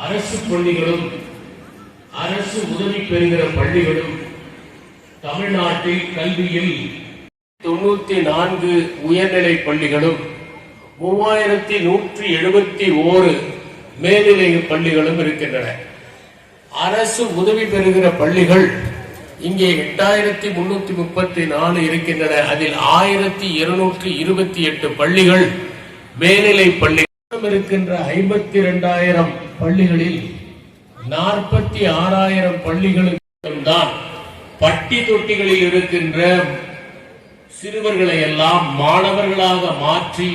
அரசு பள்ளிகளும் அரசு உதவி பெறுகிற பள்ளிகளும் தமிழ்நாட்டில் கல்வியில் 94 உயர்நிலை பள்ளிகளும் 3171 மேல்நிலை பள்ளிகளும் இருக்கின்றன. அரசு உதவி பெறுகிற பள்ளிகள் இங்கே 8334 இருக்கின்றன. அதில் 1228 பள்ளிகள் மேல்நிலை பள்ளிகள் இருக்கின்ற 52,000 பள்ளிகளில் 46,000 பள்ளிகளுக்கு தான் பட்டி தொட்டிகளில் இருக்கின்ற சிறுவர்களை எல்லாம் மாணவர்களாக மாற்றி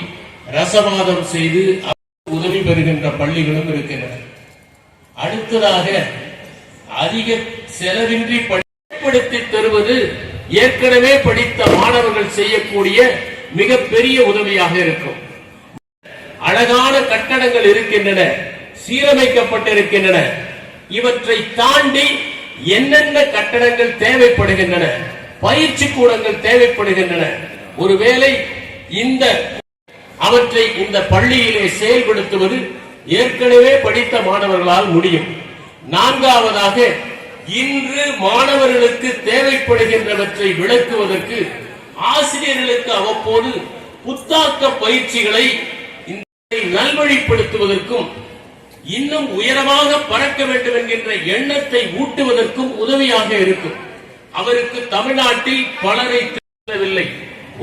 ரசவாதம் செய்து உதவி பெறுகின்ற பள்ளிகளும் இருக்கின்றன. அடுத்ததாக அதிக செலவின்றி படிப்படுத்தி தருவது ஏற்கனவே படித்த மாணவர்கள் செய்யக்கூடிய மிகப்பெரிய உதவியாக இருக்கும். அழகான கட்டடங்கள் இருக்கின்றன, சீரமைக்கப்பட்டிருக்கின்றன. இவற்றை தாண்டி என்னென்ன கட்டடங்கள் தேவைப்படுகின்றன, பயிற்சி கூடங்கள் தேவைப்படுகின்றன. ஒருவேளை அவற்றை இந்த பள்ளியிலே செயல்படுத்துவது ஏற்கனவே படித்த மாணவர்களால் முடியும். நான்காவதாக, இன்று மாணவர்களுக்கு தேவைப்படுகின்றவற்றை விளக்குவதற்கு ஆசிரியர்களுக்கு அவ்வப்போது புத்தாக்க பயிற்சிகளை நல்வழிப்படுத்துவதற்கும் இன்னும் உயரமாக பறக்க வேண்டும் என்கின்ற எண்ணத்தை ஊட்டுவதற்கும் உதவியாக இருக்கும். அவருக்கு தமிழ்நாட்டில் பலரை தெரியவில்லை.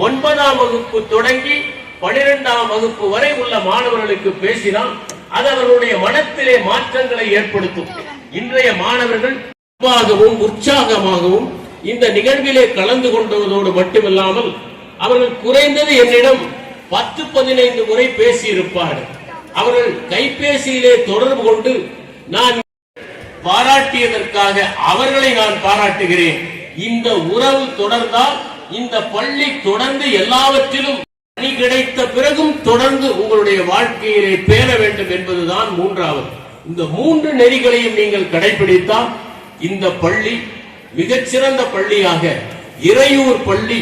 9ஆம் வகுப்பு தொடங்கி 12ஆம் வகுப்பு வரை உள்ள மாணவர்களுக்கு பேசினால் அது அவர்களுடைய மனத்திலே மாற்றங்களை ஏற்படுத்தும். இன்றைய மாணவர்கள் உற்சாகமாகவும் இந்த நிகழ்விலே கலந்து கொண்டதோடு மட்டுமில்லாமல் அவர்கள் குறைந்தது என்னிடம் 10-15 முறை பேசி இருப்பார்கள். அவர்கள் கைபேசியிலே தொடர்பு கொண்டு நான் பாராட்டியதற்காக அவர்களை நான் பாராட்டுகிறேன். இந்த உறவு தொடர்ந்தால் இந்த பள்ளி தொடர்ந்து எல்லாவற்றிலும் பணி கிடைத்த பிறகும் தொடர்ந்து உங்களுடைய வாழ்க்கையிலே பேர வேண்டும் என்பதுதான் மூன்றாவது. இந்த 3 நெறிகளையும் நீங்கள் கடைபிடித்தால் இந்த பள்ளி மிகச்சிறந்த பள்ளியாக, இறையூர் பள்ளி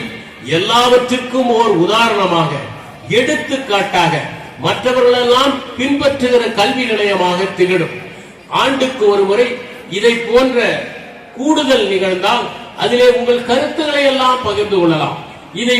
எல்லாவற்றிற்கும் ஓர் உதாரணமாக, எடுத்துக்காட்டாக, மற்றவர்களெல்லாம் பின்பற்றுகிற கல்வி நிலையமாக திகழும். ஆண்டுக்கு ஒரு முறை இதை போன்ற கூடுதல் நிகழ்ந்தால் அதிலே உங்கள் கருத்துக்களை எல்லாம் பகிர்ந்து கொள்ளலாம். இதை